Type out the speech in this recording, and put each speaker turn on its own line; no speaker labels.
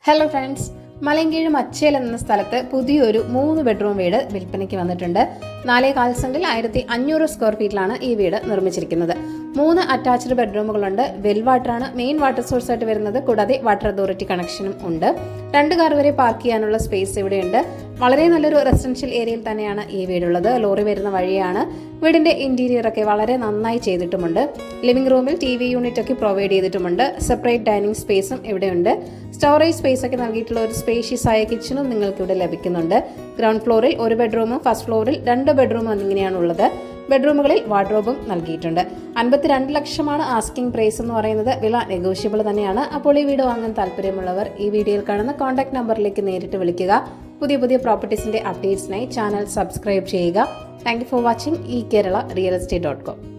Hello friends, Malayinkeezhu Machel എന്ന സ്ഥലത്ത് പുതിയൊരു 3 ബെഡ്റൂം വീട് വിൽപ്പനയ്ക്ക് വന്നിട്ടുണ്ട്. 4.25 സെന്റിൽ 1500 സ്ക്വയർ ഫീറ്റിലാണ് ഈ വീട് നിർമ്മിച്ചിരിക്കുന്നത്. 3 അറ്റാച്ച്ഡ് ബെഡ്റൂമുകളുണ്ട്. വെൽ വാട്ടറാണ് മെയിൻ വാട്ടർ സോഴ്സ് ആയിട്ട് വരുന്നത്. കൂടാതെ വാട്ടർ അതോറിറ്റി കണക്ഷനും ഉണ്ട്. 2 കാർ വരെ പാർക്ക് ചെയ്യാനുള്ള സ്പേസ് ഇവിടെയുണ്ട്. വളരെ നല്ലൊരു റെസിഡൻഷ്യൽ ഏരിയയിൽ തന്നെയാണ് ഈ വീടുള്ളത്. ലോറി വരുന്ന വഴിയാണ്. വീടിന്റെ ഇന്റീരിയർ ഒക്കെ വളരെ നന്നായി ചെയ്തിട്ടുമുണ്ട്. ലിവിംഗ് റൂമിൽ TV യൂണിറ്റ് ഒക്കെ പ്രൊവൈഡ് ചെയ്തിട്ടുമുണ്ട്. സെപ്പറേറ്റ് ഡൈനിങ് സ്പേസും ഇവിടെയുണ്ട്. സ്റ്റോറേജ് സ്പേസ് ഒക്കെ നൽകിയിട്ടുള്ള ഒരു സ്പേഷ്യസ് ആയ കിച്ചണും നിങ്ങൾക്ക് ഇവിടെ ലഭിക്കുന്നുണ്ട്. ഗ്രൗണ്ട് ഫ്ലോറിൽ 1 ബെഡ്റൂമും ഫസ്റ്റ് ഫ്ലോറിൽ 2 ബെഡ്റൂമും എന്നിങ്ങനെയാണുള്ളത്. ബെഡ്റൂമുകളിൽ വാർഡ്രോബും നൽകിയിട്ടുണ്ട്. 52 ലക്ഷമാണ് ആസ്കിംഗ് പ്രൈസ് എന്ന് പറയുന്നത്. വില നെഗോഷ്യബിൾ തന്നെയാണ്. അപ്പോൾ ഈ വീട് വാങ്ങാൻ താല്പര്യമുള്ളവർ ഈ വീഡിയോയിൽ കാണുന്ന കോൺടാക്ട് നമ്പറിലേക്ക് നേരിട്ട് വിളിക്കുക. പുതിയ പ്രോപ്പർട്ടീസിന്റെ അപ്ഡേറ്റ്സിനായി ചാനൽ സബ്സ്ക്രൈബ് ചെയ്യുക. Thank you for watching eKerala realestate.com.